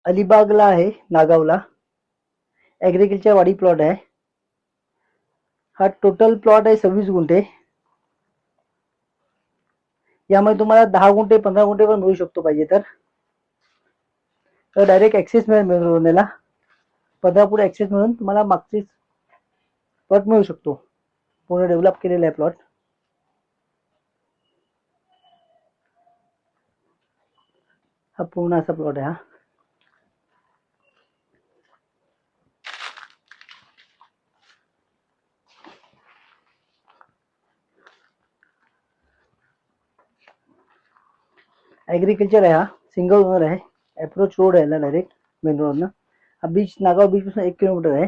अलिबागला आहे, नागावला. ॲग्रिकल्चर वाडी प्लॉट आहे. हा टोटल प्लॉट आहे 26 गुंठे. यामध्ये तुम्हाला 10 गुंठे 15 गुंठे पण मिळू शकतो पाहिजे तर डायरेक्ट ॲक्सेस मिळेल मेन रोडला. 15 फूट ॲक्सेस मिळून तुम्हाला मागचे प्लॉट मिळू शकतो. पूर्ण डेव्हलप केलेला आहे प्लॉट. हा पूर्ण असा प्लॉट आहे. हा ॲग्रिकल्चर आहे. हा सिंगल ओनर आहे. अप्रोच रोड आहे ना डायरेक्ट मेन रोडनं. हा बीच नागाव बीच पासून 1 किलोमीटर आहे.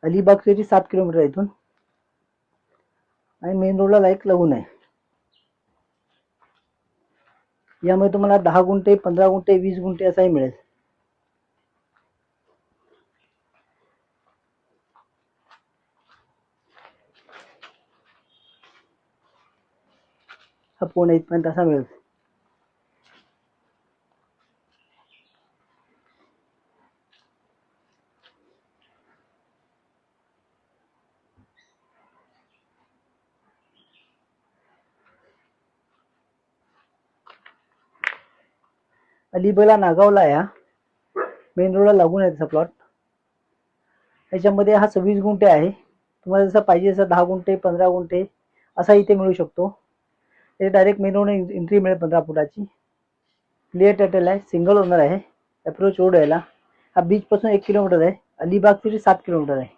अलिबाग सिटी 7 किलोमीटर आहे इथून. आणि मेन रोडला लाईक लागून आहे. यामध्ये तुम्हाला 10 गुंठे 15 गुंठे 20 गुंठे असाही मिळेल. हा पूर्ण इथपर्यंत असा मिळेल. अलिबागला नागावला आहे. मेन रोडला लागून आहे त्याचा प्लॉट. याच्यामध्ये हा 26 गुंठे आहे. तुम्हाला जसं पाहिजे तसं 10 गुंठे 15 गुंठे असा इथे मिळू शकतो. हे डायरेक्ट मेन रोड एंट्री मिळेल 15 फुटाची. क्लिअर टायटल आहे. सिंगल ओनर आहे. अप्रोच रोड यायला. हा बीच पासून 1 किलोमीटर आहे. अलिबाग सिटी 7 किलोमीटर आहे.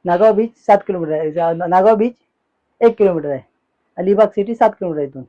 नागाव बीच 7 किलोमीटर आहे. नागाव बीच 1 किलोमीटर आहे. अलिबाग सिटी 7 किलोमीटर आहे इथून.